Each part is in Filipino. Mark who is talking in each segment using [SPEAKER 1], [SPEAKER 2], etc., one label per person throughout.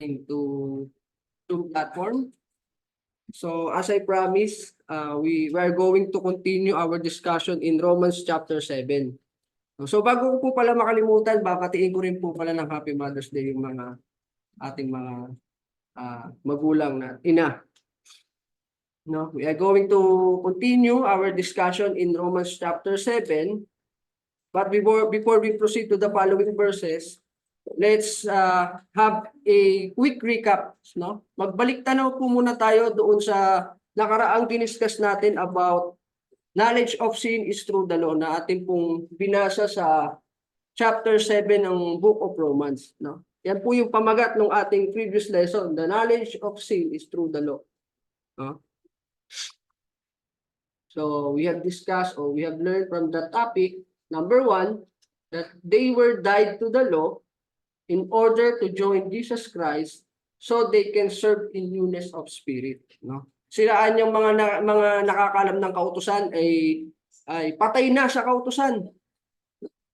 [SPEAKER 1] into Zoom platform. So as I promised, we are going to continue our discussion in Romans chapter 7. So bago ko po pala makalimutan, babatiin ko rin po pala ng Happy Mother's Day yung mga ating mga magulang na ina. No, we are going to continue our discussion in Romans chapter 7. But before we proceed to the following verses, let's have a quick recap. No? Magbalik tanaw po muna tayo doon sa nakaraang diniscuss natin about knowledge of sin is through the law na ating pong binasa sa chapter 7 ng Book of Romans. No? Yan po yung pamagat ng ating previous lesson. The knowledge of sin is through the law. No? So we have discussed or we have learned from that topic, number 1, that they were died to the law in order to join Jesus Christ so they can serve in newness of spirit. No? Silaan yung mga nakakalam ng kautusan ay patay na sa kautusan.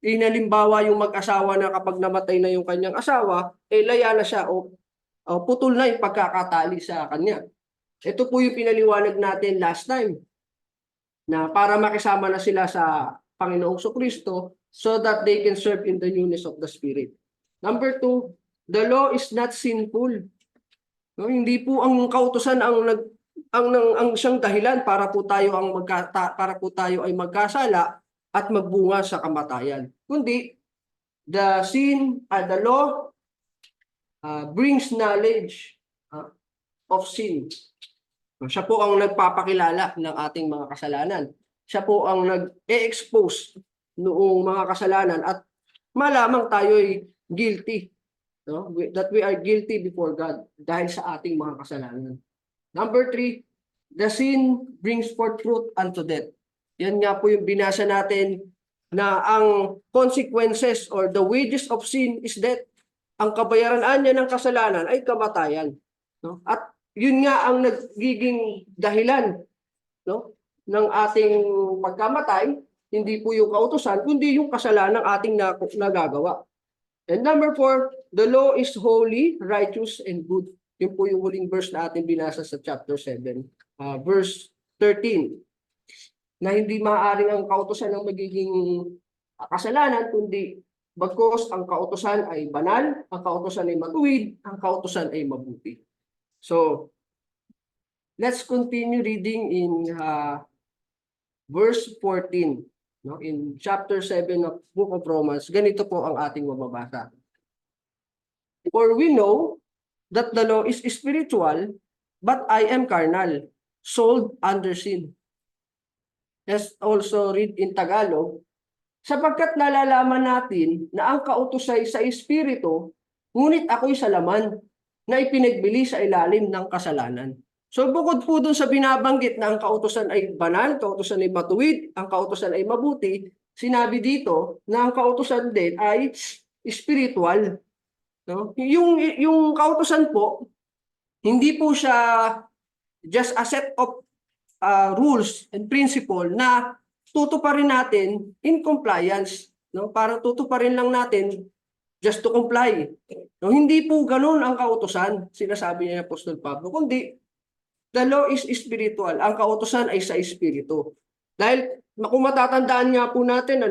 [SPEAKER 1] Inalimbawa yung mag-asawa na kapag namatay na yung kanyang asawa, laya na siya o putol na yung pagkakatali sa kanya. Ito po yung pinaliwanag natin last time na para makisama na sila sa Panginoong Kristo so that they can serve in the newness of the Spirit. Number 2, the law is not sinful. No, hindi po ang kautusan ang siyang dahilan para po tayo ay magkasala at magbunga sa kamatayan. Kundi the law brings knowledge of sin. Siya po ang nagpapakilala ng ating mga kasalanan. Siya po ang nag-e-expose noong mga kasalanan at malamang tayo ay guilty. No? That we are guilty before God dahil sa ating mga kasalanan. Number 3, the sin brings forth fruit unto death. Yan nga po yung binasa natin na ang consequences or the wages of sin is death. Ang kabayaran niya ng kasalanan ay kamatayan. No? At yun nga ang nagiging dahilan, no, ng ating pagkamatay, hindi po yung kautusan, kundi yung kasalanan ng ating nagagawa. And number 4, the law is holy, righteous, and good. Yun po yung huling verse na ating binasa sa chapter 7, verse 13. Na hindi maaaring ang kautusan ng magiging kasalanan, kundi bagkos ang kautusan ay banal, ang kautusan ay matuwid, ang kautusan ay mabuti. So, let's continue reading in verse 14. No? In chapter 7 of Book of Romans, ganito po ang ating mababasa. For we know that the law is spiritual, but I am carnal, sold under sin. Let's also read in Tagalog. Sapagkat nalalaman natin na ang kautusay sa espiritu, ngunit ako'y sa laman na ipinagbili sa ilalim ng kasalanan. So bukod po doon sa binabanggit na ang kautusan ay banal, kautusan ay matuwid, ang kautusan ay mabuti, sinabi dito na ang kautusan din ay spiritual. No? Yung kautusan po, hindi po siya just a set of rules and principle na tutuparin natin in compliance. No? Parang tutuparin lang natin just to comply. No, hindi po ganun ang kautusan, sinasabi niya Apostol Pablo, kundi the law is spiritual. Ang kautusan ay sa espiritu. Dahil kung matatandaan nga po natin,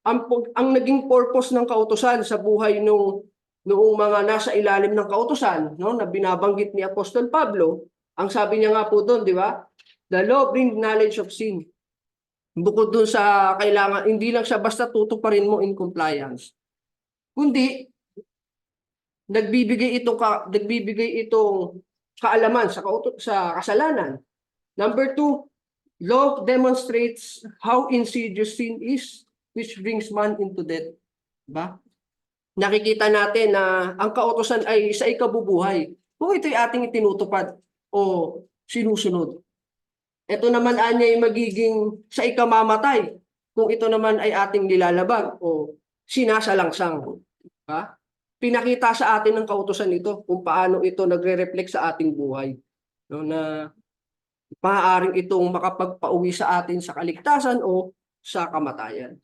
[SPEAKER 1] ang naging purpose ng kautusan sa buhay noong mga nasa ilalim ng kautusan, no, na binabanggit ni Apostol Pablo, ang sabi niya nga po doon, di ba? The law brings knowledge of sin. Bukod doon sa kailangan, hindi lang siya basta tutuparin mo in compliance. Kundi nagbibigay itong kaalaman sa kasalanan. Number 2, law demonstrates how insidious sin is, which brings man into death. Diba? Nakikita natin na ang kautusan ay sa ikabubuhay. Kung ito'y ating itinutupad o sinusunod. Ito naman ay magiging sa ikamamatay. Kung ito naman ay ating nilalabag o sinasalangsang. Diba? Pinakita sa atin ng kautusan ito kung paano ito nagre-reflect sa ating buhay. No, na maaaring itong makapagpauwi sa atin sa kaligtasan o sa kamatayan.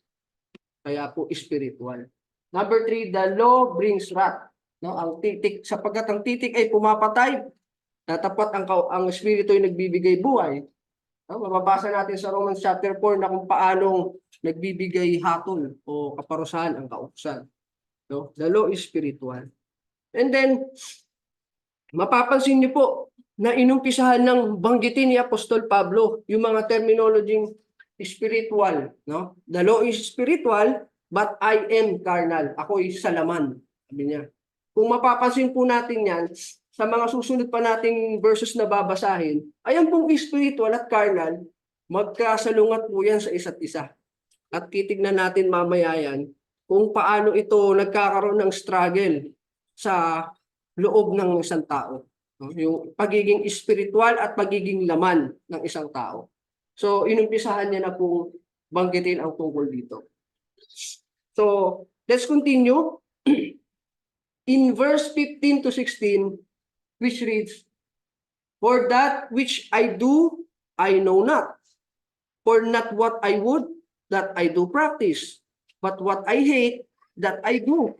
[SPEAKER 1] Kaya po spiritual. Number 3, the law brings wrath. no? Ang titik, sapagkat ang titik ay pumapatay, tatapat ang espiritu ay nagbibigay buhay. No? Mababasa natin sa Romans chapter 4 na kung paanong nagbibigay hatol o kaparusahan ang kautusan. No? The law is spiritual. And then, mapapansin niyo po na inumpisahan ng banggitin ni Apostol Pablo yung mga terminology spiritual. No? The law is spiritual, but I am carnal. Ako'y sa laman. Sabi niya. Kung mapapansin po natin yan, sa mga susunod pa nating verses na babasahin, ayan pong spiritual at carnal, magkasalungat po yan sa isa't isa. At titignan natin mamaya yan kung paano ito nagkakaroon ng struggle sa loob ng isang tao. Yung pagiging spiritual at pagiging laman ng isang tao. So, inumpisahan niya na pong banggitin ang tungkol dito. So, let's continue. In verse 15 to 16, which reads, "For that which I do, I know not. For not what I would, that I do practice. But what I hate, that I do.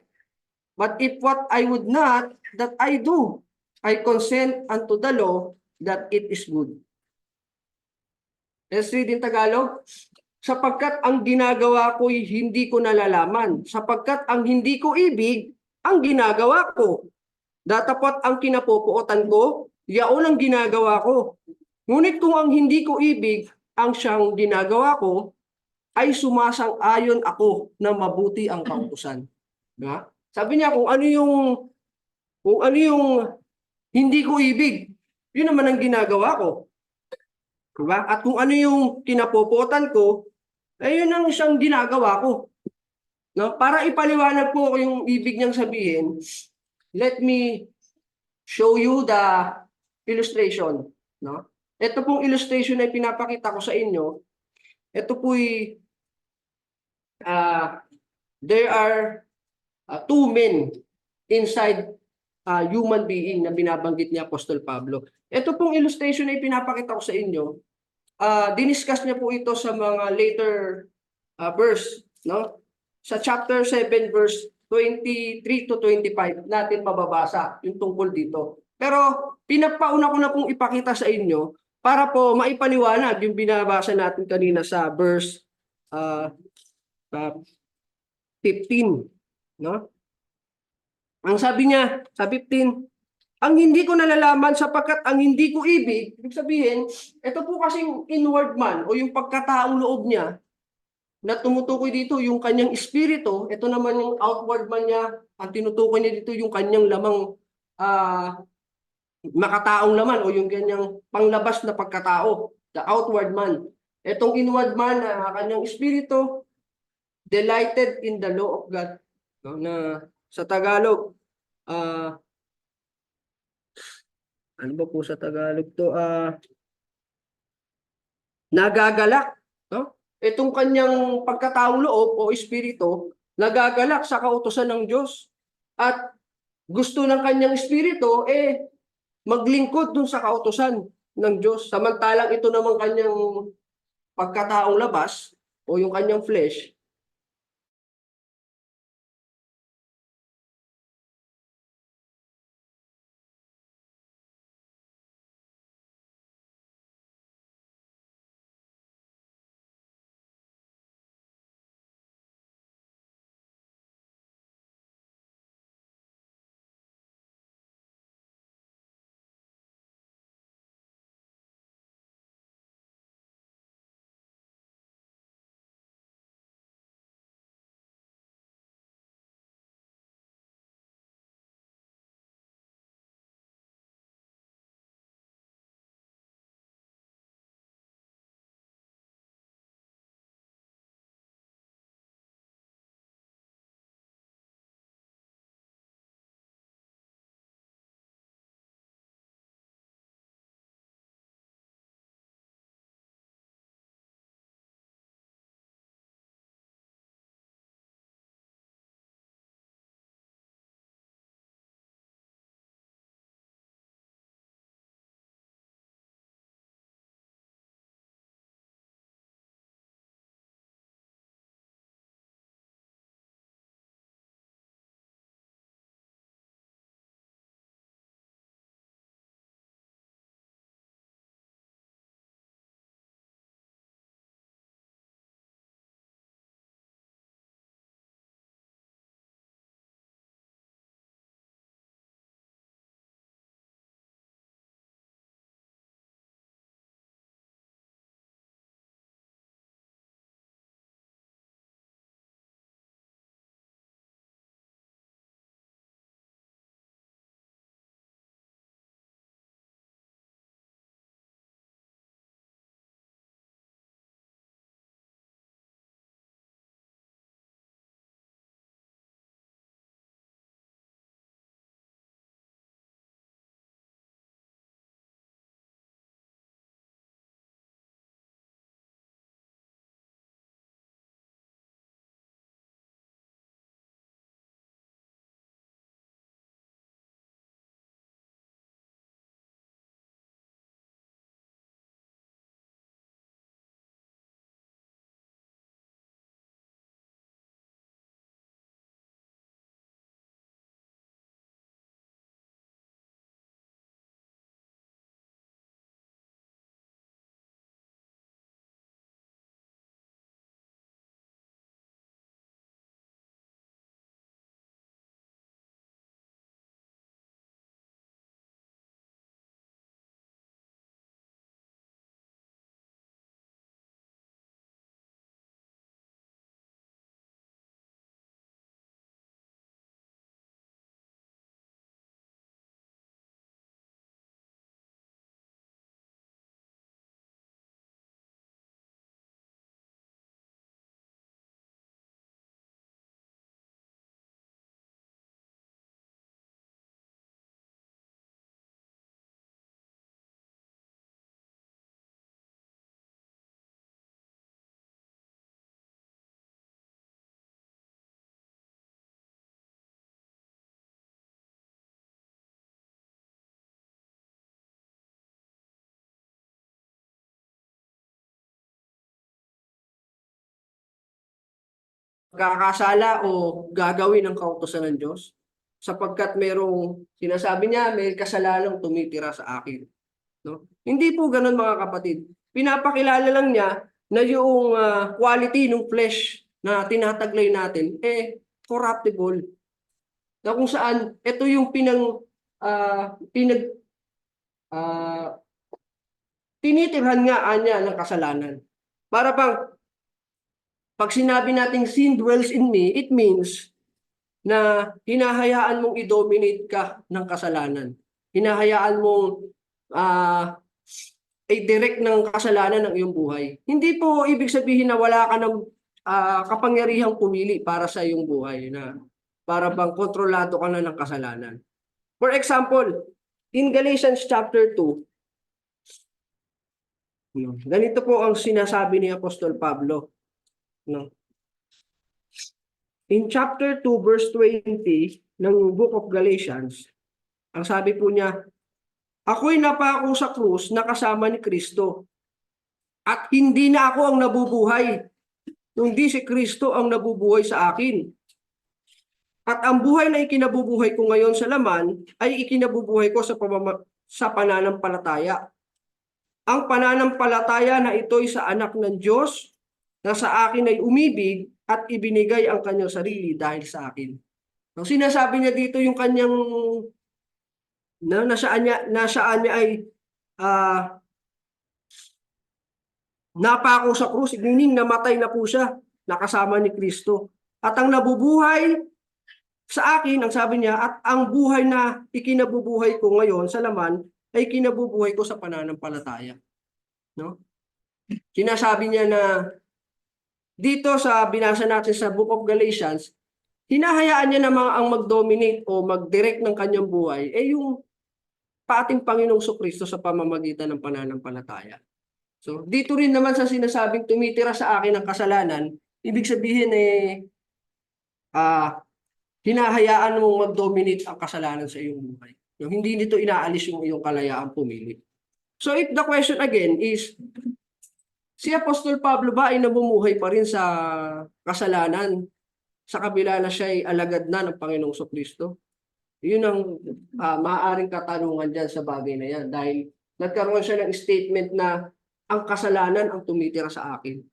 [SPEAKER 1] But if what I would not, that I do, I consent unto the law that it is good." Let's read in Tagalog. Sapagkat ang ginagawa ko'y hindi ko nalalaman. Sapagkat ang hindi ko ibig, ang ginagawa ko. Datapat ang kinapupuotan ko, yaon ang ginagawa ko. Ngunit kung ang hindi ko ibig, ang siyang ginagawa ko, ay sumasang-ayon ako na mabuti ang kautusan. Diba? Sabi niya kung ano yung hindi ko ibig, yun naman ang ginagawa ko. Diba? At kung ano yung kinapopotan ko, ay yun ang siyang ginagawa ko. No? Para ipaliwanag po ko yung ibig niyang sabihin, let me show you the illustration. No? Ito pong illustration na pinapakita ko sa inyo, ito po'y there are two men inside human being na binabanggit ni Apostol Pablo. Ito pong illustration na ipinapakita ko sa inyo, diniscuss niya po ito sa mga later verse, no? Sa chapter 7 verse 23 to 25 natin mababasa yung tungkol dito. Pero pinapauna ko na pong ipakita sa inyo para po maipaliwanag yung binabasa natin kanina sa verse 15, no? Ang sabi niya sa 15, ang hindi ko nalalaman sapagkat ang hindi ko ibig, ibig sabihin, ito po kasing inward man o yung pagkataong loob niya na tumutukoy dito yung kanyang espiritu, ito naman yung outward man niya, ang tinutukoy niya dito yung kanyang lamang makataong laman o yung kanyang panglabas na pagkatao, the outward man. Itong inward man na kanyang espiritu, delighted in the law of God. No, na sa Tagalog, ano ba po sa Tagalog to? Nagagalak. No? Itong kanyang pagkataong loob o espiritu, nagagalak sa kautusan ng Diyos. At gusto ng kanyang espiritu, maglingkod dun sa kautusan ng Diyos. Samantalang ito naman kanyang pagkataong labas o yung kanyang flesh, magkakasala o gagawin ng kautusan ng Diyos? Sapagkat merong sinasabi niya, may kasalanang tumitira sa akin. No? Hindi po ganun mga kapatid. Pinapakilala lang niya na yung quality ng flesh na tinataglay natin, corruptible. Na kung saan, ito yung tinitirhan nga niya ng kasalanan. Para bang, pag sinabi nating sin dwells in me, it means na hinahayaan mong i-dominate ka ng kasalanan. Hinahayaan mong i-direct ng kasalanan ng iyong buhay. Hindi po ibig sabihin na wala ka ng kapangyarihang pumili para sa iyong buhay, na para bang kontrolado ka na ng kasalanan. For example, in Galatians chapter 2, ganito po ang sinasabi ni Apostol Pablo. No? In chapter 2, verse 20 ng Book of Galatians, ang sabi po niya, ako'y napako sa krus na kasama ni Kristo. At hindi na ako ang nabubuhay, kundi si Kristo ang nabubuhay sa akin. At ang buhay na ikinabubuhay ko ngayon sa laman ay ikinabubuhay ko sa pananampalataya. Ang pananampalataya na ito'y sa anak ng Diyos na sa akin ay umibig at ibinigay ang kanyang sarili dahil sa akin. Ang sinasabi niya dito yung kanyang nasaan niya ay napako sa krus, meaning namatay na po siya, nakasama ni Kristo. At ang nabubuhay sa akin, ang sabi niya, at ang buhay na ikinabubuhay ko ngayon sa laman ay kinabubuhay ko sa pananampalataya. No? Sinasabi niya na dito sa binasa natin sa Book of Galatians, hinahayaan niya na ang mag-dominate o mag-direct ng kanyang buhay yung ating Panginoong Kristo sa pamamagitan ng pananampalataya. So, dito rin naman sa sinasabing tumitira sa akin ang kasalanan, ibig sabihin hinahayaan mong mag-dominate ang kasalanan sa iyong buhay. Hindi nito inaalis yung iyong kalayaang pumili. So, if the question again is, si Apostol Pablo ba ay namumuhay pa rin sa kasalanan sa kabila na siya ay alagad na ng Panginoong Kristo? Yun ang maaaring katanungan dyan sa bagay na yan. Dahil nagkaroon siya ng statement na ang kasalanan ang tumitira sa akin.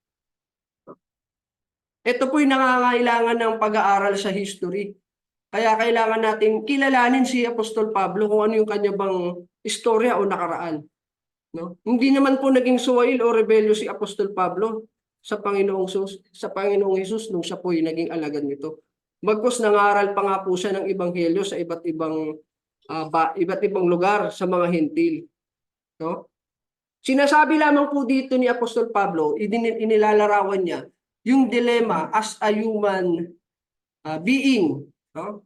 [SPEAKER 1] Ito po'y nangangailangan ng pag-aaral sa history. Kaya kailangan natin kilalanin si Apostol Pablo kung ano yung kanya bang istorya o nakaraan. No? Hindi naman po naging suwail o rebelyo si Apostol Pablo sa Panginoong Hesus nung siya po'y naging alagad nito. Bagkus nangaral pa nga po siya ng ebanghelyo sa iba't ibang lugar sa mga Hentil. No? Sinasabi lamang po dito ni Apostol Pablo, inilalarawan niya yung dilemma as a human being, no?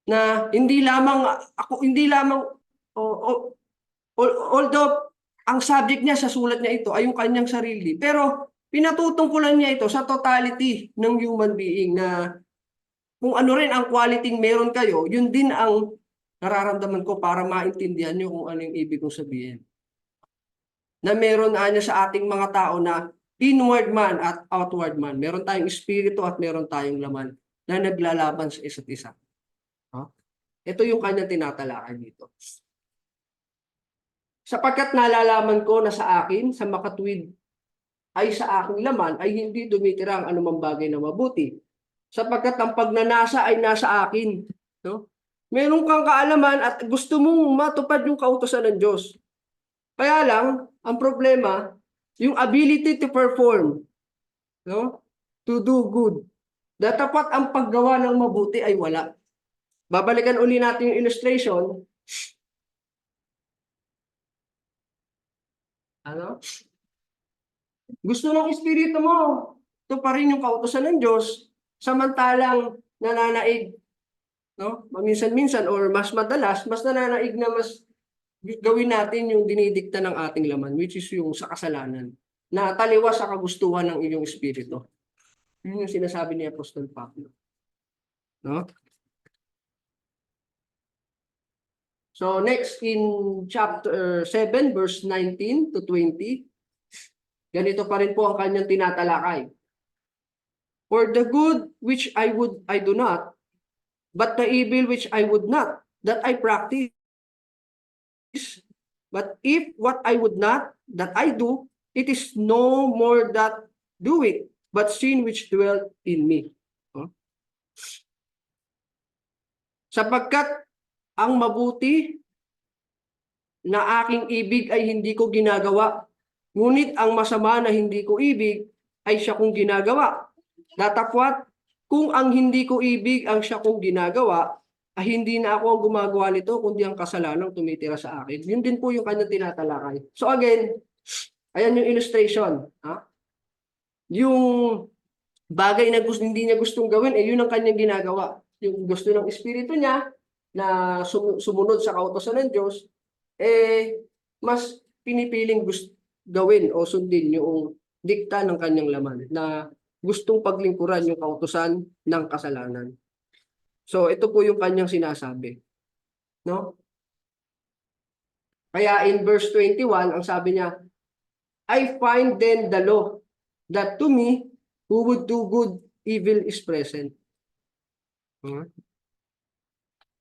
[SPEAKER 1] Na hindi lamang although ang subject niya sa sulat niya ito ay yung kanyang sarili, pero pinatutungkulan niya ito sa totality ng human being, na kung ano rin ang quality meron kayo, yun din ang nararamdaman ko para maintindihan niyo kung ano yung ibig kong sabihin. Na meron niya sa ating mga tao na inward man at outward man. Meron tayong espiritu at meron tayong laman na naglalaban sa isa't isa. Ito yung kanyang tinatalakay dito. Sapagkat nalalaman ko na sa akin, sa makatuwid ay sa aking laman, ay hindi tumitira ang anumang bagay na mabuti. Sapagkat ang pagnanasa ay nasa akin. No? Meron kang kaalaman at gusto mong matupad yung kautusan ng Diyos. Kaya lang, ang problema, yung ability to perform, no? To do good. Datapat ang paggawa ng mabuti ay wala. Babalikan uli natin yung illustration. Ano? Gusto ng espiritu mo, ito pa rin yung kautusan ng Diyos, samantalang nananaig, no? Minsan-minsan or mas madalas, mas nananaig na mas gawin natin yung dinidikta ng ating laman, which is yung sa kasalanan, na taliwas sa kagustuhan ng iyong espiritu. Yun yung sinasabi ni Apostol Pablo. No? So next in chapter 7 verse 19 to 20, ganito pa rin po ang kanyang tinatalakay. For the good which I do not, but the evil which I would not, that I practice. But if what I would not, that I do, it is no more that do it, but sin which dwell in me. Oh. Sapagkat ang mabuti na aking ibig ay hindi ko ginagawa, ngunit ang masama na hindi ko ibig ay siya kong ginagawa. Datapwat, kung ang hindi ko ibig ang siya kong ginagawa, ay hindi na ako ang gumagawa nito, kundi ang kasalanan tumitira sa akin. Yun din po yung kanyang tinatalakay. So again, ayan yung illustration. Ha? Yung bagay na hindi niya gustong gawin, yun ang kanyang ginagawa. Yung gusto ng espiritu niya na sumunod sa kautosan ng Diyos, mas pinipiling gawin o sundin yung dikta ng kanyang laman na gustong paglingkuran yung kautosan ng kasalanan. So ito po yung kanyang sinasabi, no? Kaya in verse 21, ang sabi niya, I find then the law that to me who would do good, evil is present.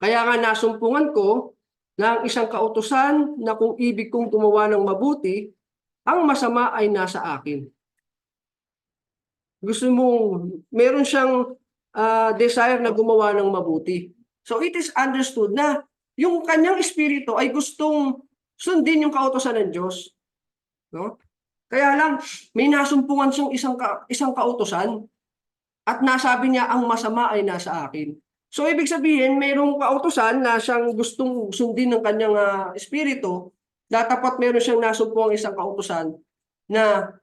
[SPEAKER 1] Kaya nga nasumpungan ko na ang isang kautusan na kung ibig kong gumawa ng mabuti, ang masama ay nasa akin. Gusto mo, meron siyang desire na gumawa ng mabuti. So it is understood na yung kanyang espiritu ay gustong sundin yung kautosan ng Diyos. No? Kaya lang, may nasumpungan siyang isang kautosan at nasabi niya ang masama ay nasa akin. So ibig sabihin, mayroong kautosan na siyang gustong sundin ng kanyang espiritu, datapat meron siyang nasumpungan isang kautosan na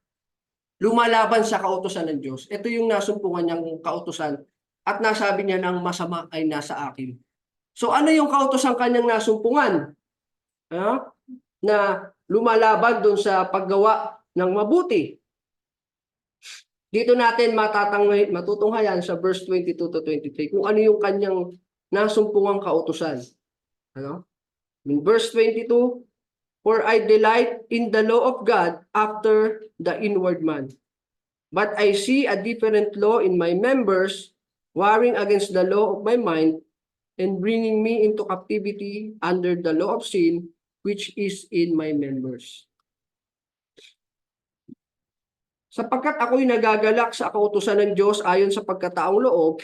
[SPEAKER 1] lumalaban sa kautosan ng Diyos. Ito yung nasumpungan niyang kautosan at nasabi niya ng masama ay nasa akin. So ano yung kautosan kanyang nasumpungan? Na lumalaban doon sa paggawa ng mabuti. Dito natin matutunghayan sa verse 22 to 23 kung ano yung kanyang nasumpungang kautusan. Ano? In verse 22, for I delight in the law of God after the inward man. But I see a different law in my members, warring against the law of my mind, and bringing me into captivity under the law of sin, which is in my members. Sapagkat ako'y nagagalak sa kautusan ng Diyos ayon sa pagkataong loob,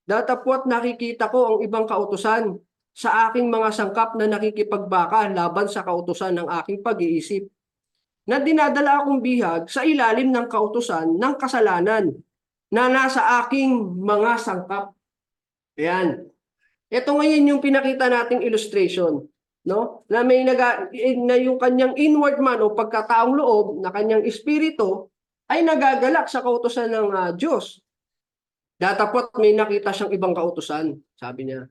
[SPEAKER 1] datapwat nakikita ko ang ibang kautusan sa aking mga sangkap na nakikipagbaka laban sa kautusan ng aking pag-iisip, na dinadala akong bihag sa ilalim ng kautusan ng kasalanan na nasa aking mga sangkap. Ayan. Ito ngayon yung pinakita nating illustration, no? Na may na yung kanyang inward man o pagkataong loob na kanyang espiritu ay nagagalak sa kautusan ng Diyos. Datapot may nakita siyang ibang kautusan, sabi niya.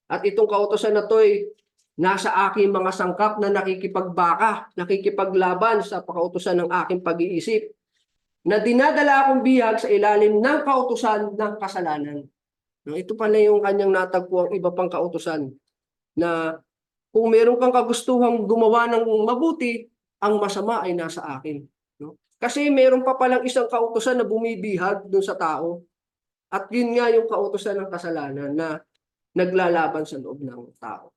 [SPEAKER 1] At itong kautusan na to ay nasa aking mga sangkap na nakikipagbaka, nakikipaglaban sa kautusan ng aking pag-iisip, na dinadala akong bihag sa ilalim ng kautusan ng kasalanan. Ito pala yung kanyang natagpo ang iba pang kautusan na kung meron kang kagustuhang gumawa ng mabuti, ang masama ay nasa akin. No? Kasi meron pa palang isang kautusan na bumibihag dun sa tao. At yun nga yung kautusan ng kasalanan na naglalaban sa loob ng tao.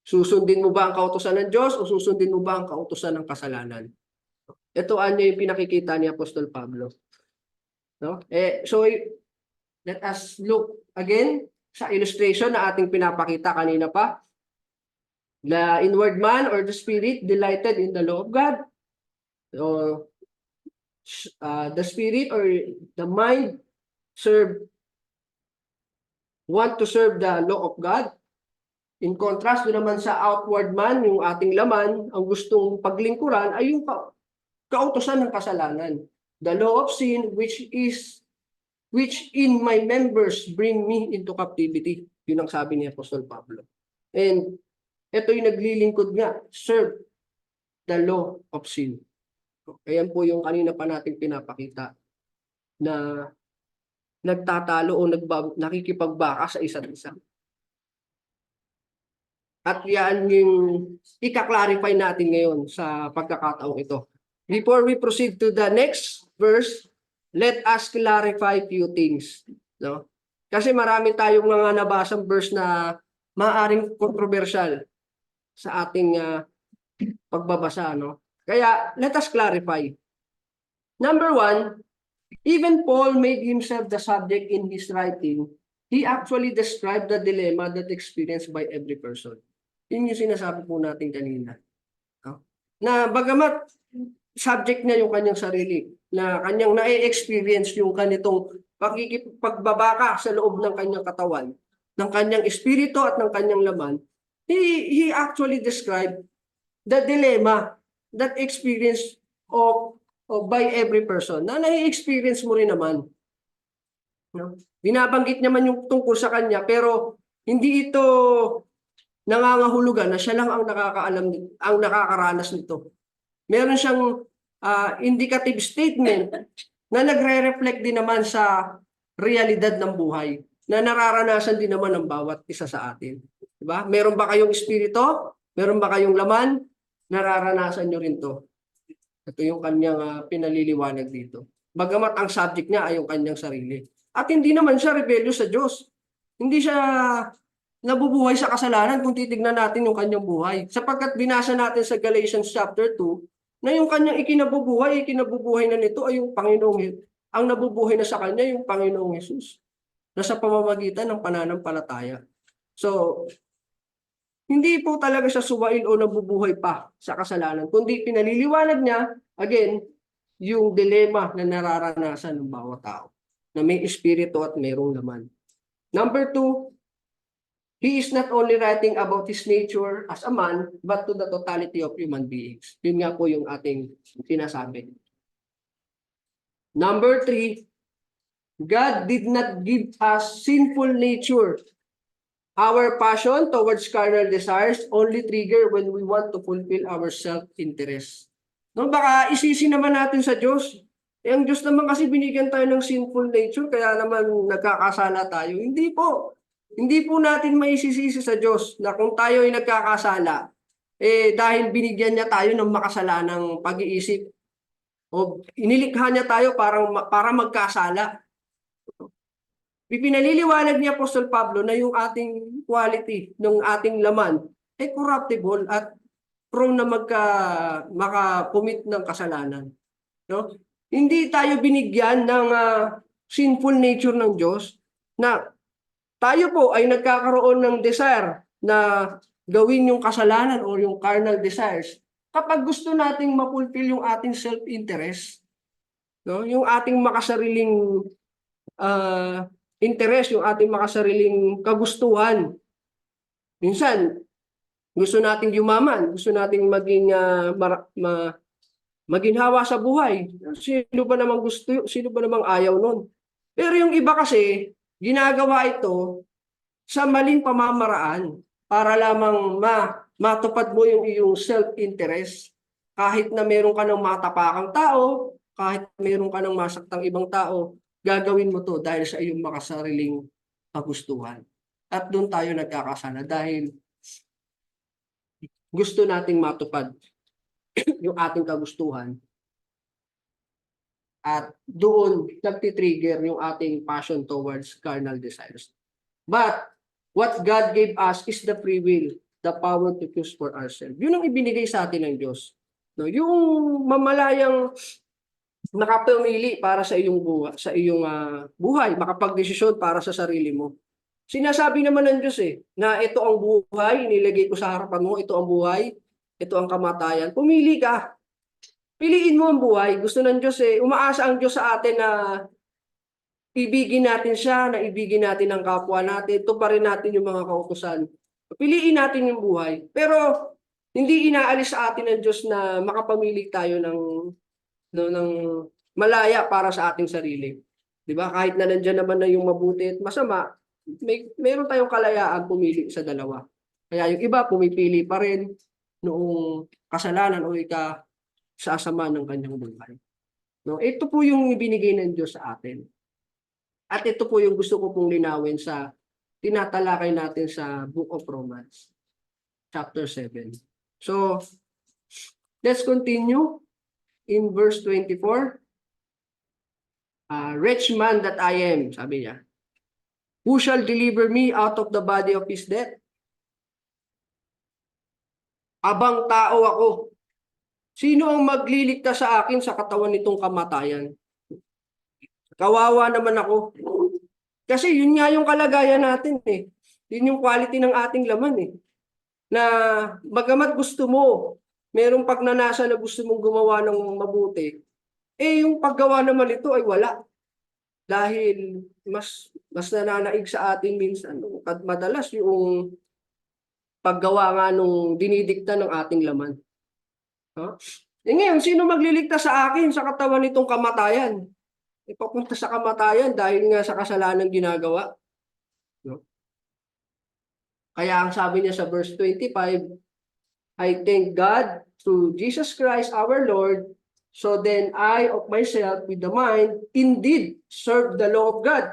[SPEAKER 1] Susundin mo ba ang kautusan ng Diyos o susundin mo ba ang kautusan ng kasalanan? Ito yung pinakikita ni Apostol Pablo. No? So let us look again sa illustration na ating pinapakita kanina pa. The inward man or the spirit delighted in the law of God. The spirit or the mind want to serve the law of God. In contrast do naman sa outward man, yung ating laman, ang gustong paglingkuran ay yung kautusan ng kasalanan. The law of sin which in my members bring me into captivity. Yun ang sabi ni Apostol Pablo. And ito yung naglilingkod nga, serve the law of sin. Ayan po yung kanina pa natin pinapakita na nagtatalo o nakikipagbaka sa isa't isa. At yan yung ika-clarify natin ngayon sa pagkakataong ito. Before we proceed to the next verse, let us clarify few things, no? Kasi marami tayong mga nabasang verse na maaaring controversial sa ating pagbabasa, no? Kaya let us clarify. Number one, even Paul made himself the subject in his writing. He actually described the dilemma that experienced by every person. Yun yung sinasabi po natin kanina, no? Na bagamat subject niya yung kanyang sarili, na kanyang na-experience yung kanitong pagbabaka sa loob ng kanyang katawan, ng kanyang espiritu at ng kanyang laman, he actually described the dilemma that experience of by every person na nai-experience mo rin naman. No? Binabanggit naman yung tungkol sa kanya pero hindi ito nangangahulugan na siya lang ang nakakaalam, ang nakakaranas nito. Meron siyang indicative statement na nagre-reflect din naman sa realidad ng buhay na nararanasan din naman ng bawat isa sa atin. Diba? Meron ba kayong espiritu? Meron ba kayong laman? Nararanasan nyo rin to. Ito yung kanyang pinaliliwanag dito. Bagamat ang subject niya ay yung kanyang sarili. At hindi naman siya rebellious sa Diyos. Hindi siya nabubuhay sa kasalanan kung titignan natin yung kanyang buhay. Sapagkat binasa natin sa Galatians chapter 2 na yung kanyang ikinabubuhay na nito ay yung Panginoong, ang nabubuhay na sa kanya yung Panginoong Jesus na sa pamamagitan ng pananampalataya. So, hindi po talaga siya suwail o nabubuhay pa sa kasalanan, kundi pinaliliwanag niya, again, yung dilema na nararanasan ng bawat tao, na may espiritu at mayroong laman. Number two, he is not only writing about his nature as a man, but to the totality of human beings. Yun nga po yung ating sinasabi. Number three, God did not give us sinful nature. Our passion towards carnal desires only trigger when we want to fulfill our self-interest. No, baka isisi naman natin sa Diyos. Ang Diyos naman kasi binigyan tayo ng sinful nature, kaya naman nagkakasala tayo. Hindi po. Hindi po natin maisisisi sa Diyos na kung tayo ay nagkakasala, dahil binigyan niya tayo ng makasalanang pag-iisip o inilikha niya tayo para magkasala. Ipinaliliwanag ni Apostol Pablo na yung ating quality, ng ating laman, ay corruptible at prone na maka-commit ng kasalanan. No? Hindi tayo binigyan ng sinful nature ng Diyos na tayo po ay nagkakaroon ng desire na gawin yung kasalanan o yung carnal desires kapag gusto nating mapulfill yung ating self-interest, no? Yung ating makasariling interest, yung ating makasariling kagustuhan. Minsan, gusto nating yumaman, gusto nating maging maginhawa sa buhay. Sino ba namang gusto, sino ba namang ayaw nun? Pero yung iba kasi, ginagawa ito sa maling pamamaraan para lamang matupad mo yung iyong self-interest. Kahit na meron ka ng matapakang tao, kahit meron ka ng masaktang ibang tao, gagawin mo to dahil sa iyong makasariling kagustuhan. At doon tayo nagkakasala dahil gusto nating matupad yung ating kagustuhan. At doon nagtitrigger yung ating passion towards carnal desires. But what God gave us is the free will, the power to choose for ourselves. Yun ang ibinigay sa atin ng Diyos. No, yung mamalayang nakapamili para sa iyong buhay, makapagdesisyon para sa sarili mo. Sinasabi naman ng Diyos na ito ang buhay, inilagay ko sa harapan mo, ito ang buhay, ito ang kamatayan. Pumili ka. Piliin mo ang buhay. Gusto ng Diyos umaasa ang Diyos sa atin na ibigin natin siya, na ibigin natin ang kapwa natin, tuparin natin yung mga kautusan. Piliin natin yung buhay. Pero hindi inaalis sa atin ng Diyos na makapamili tayo ng malaya para sa ating sarili. 'Di ba? Kahit na nandiyan naman na yung mabuti at masama, meron tayong kalayaan pumili sa dalawa. Kaya yung iba pumipili pa rin noong kasalanan o sasama ng kanyang buhay. No, ito po yung ibinigay ng Diyos sa atin. At ito po yung gusto ko pong linawin sa tinatalakay natin sa Book of Romans, chapter 7. So, let's continue in verse 24. Rich man that I am, sabi niya. Who shall deliver me out of the body of his death? Abang tao ako. Sino ang magliligtas sa akin sa katawan nitong kamatayan? Kawawa naman ako. Kasi yun nga yung kalagayan natin eh. Yun yung quality ng ating laman eh. Na bagamat gusto mo, merong pagnanasa na gusto mong gumawa ng mabuti, eh yung paggawa naman ito ay wala. Dahil mas nananaig sa atin minsan, madalas yung paggawa nga nung dinidikta ng ating laman. Huh? Eh ngayon, sino magliligtas sa akin sa katawan nitong kamatayan? Ipapunta sa kamatayan dahil nga sa kasalanan ginagawa. No? Kaya ang sabi niya sa verse 25, I thank God through Jesus Christ our Lord, so then I of myself with the mind indeed serve the law of God,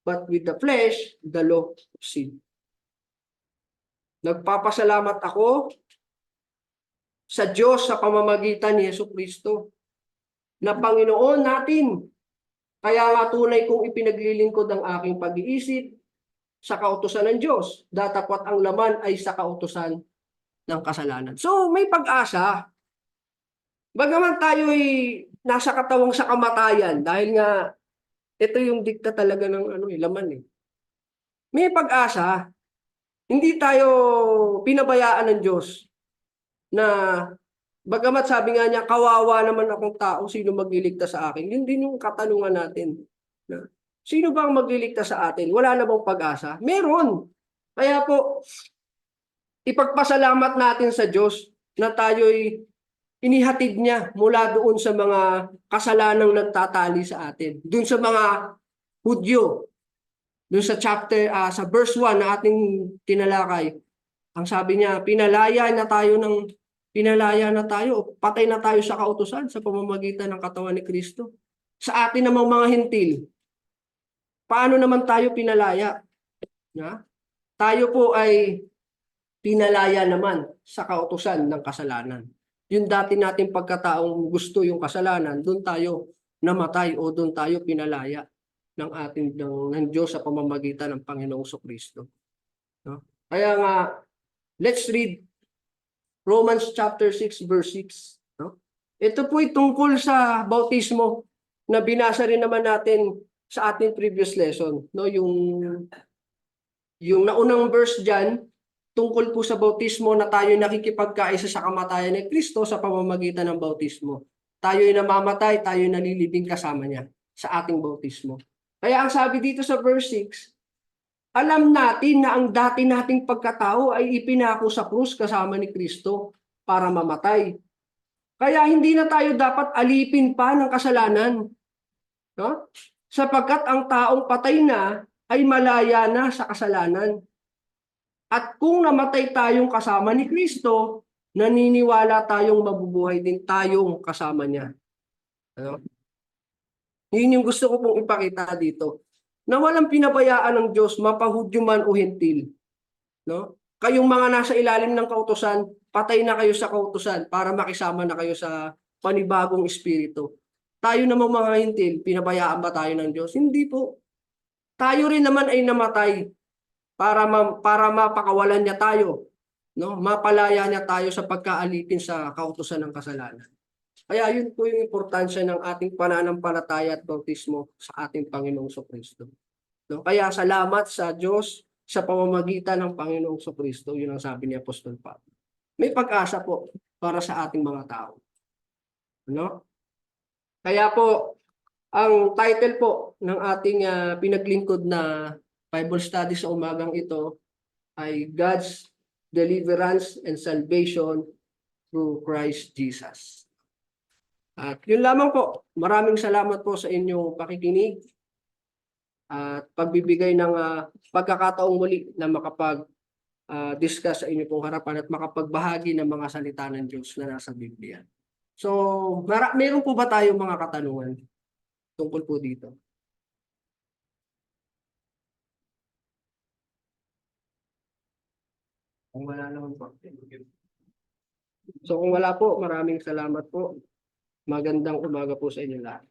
[SPEAKER 1] but with the flesh, the law of sin. Nagpapasalamat ako sa Diyos sa pamamagitan ni Jesucristo na Panginoon natin. Kaya nga tunay kong ipinaglilingkod ang aking pag-iisip sa kautusan ng Diyos, datapwat ang laman ay sa kautusan ng kasalanan. So may pag-asa. Bagaman tayo ay nasa katawang sa kamatayan dahil nga ito yung dikta talaga ng laman eh. May pag-asa. Hindi tayo pinabayaan ng Diyos na bagamat sabi nga niya, kawawa naman akong tao, sino magliligtas sa akin? Yun din yung katanungan natin. Sino ba ang magliligtas sa atin? Wala na bang pag-asa? Meron. Kaya po, ipagpasalamat natin sa Diyos na tayo'y inihatid niya mula doon sa mga kasalanang nagtatali sa atin. Doon sa mga Hudyo, doon sa sa verse 1 na ating tinalakay, ang sabi niya, pinalaya na tayo, patay na tayo sa kautusan sa pamamagitan ng katawan ni Kristo. Sa atin namang mga hintil, paano naman tayo pinalaya? Ja? Tayo po ay pinalaya naman sa kautusan ng kasalanan. Yung dati nating pagkataong gusto yung kasalanan, doon tayo namatay o doon tayo pinalaya ng Diyos sa pamamagitan ng Panginoong Kristo. No? Kaya nga, let's read Romans chapter 6 verse 6. No? Ito po ay tungkol sa bautismo na binasa rin naman natin sa ating previous lesson. No? Yung naunang verse dyan, tungkol po sa bautismo na tayo nakikipagkaisa sa kamatayan ni Kristo sa pamamagitan ng bautismo. Tayo ay namamatay, tayo ay nalilibing kasama niya sa ating bautismo. Kaya ang sabi dito sa verse 6, alam natin na ang dati nating pagkatao ay ipinako sa krus kasama ni Kristo para mamatay. Kaya hindi na tayo dapat alipin pa ng kasalanan. No? Sapagkat ang taong patay na ay malaya na sa kasalanan. At kung namatay tayong kasama ni Kristo, naniniwala tayong mabubuhay din tayong kasama niya. Ano? Yun yung gusto ko pong ipakita dito. Na walang pinabayaan ng Diyos, mapahudyo man o hentil. No? Kayong mga nasa ilalim ng kautusan, patay na kayo sa kautusan para makisama na kayo sa panibagong espiritu. Tayo namang mga hentil, pinabayaan ba tayo ng Diyos? Hindi po. Tayo rin naman ay namatay para mapakawalan niya tayo. No? Mapalaya niya tayo sa pagkaalipin sa kautusan ng kasalanan. Kaya yun po yung importansya ng ating pananampalataya at bautismo sa ating Panginoong Kristo. No? Kaya salamat sa Diyos sa pamamagitan ng Panginoong Kristo. Yun ang sabi ni Apostol Pablo. May pag-asa po para sa ating mga tao. No? Kaya po, ang title po ng ating pinaglingkod na Bible study sa umagang ito ay God's Deliverance and Salvation through Christ Jesus. At yun lamang po. Maraming salamat po sa inyong pakikinig at pagbibigay ng pagkakataong muli na makapag-discuss sa inyo pong harapan at makapagbahagi ng mga salita ng Diyos na nasa Biblia. So, meron po ba tayong mga katanungan tungkol po dito? Kung wala naman po. So kung wala po, maraming salamat po. Magandang umaga po sa inyo lahat.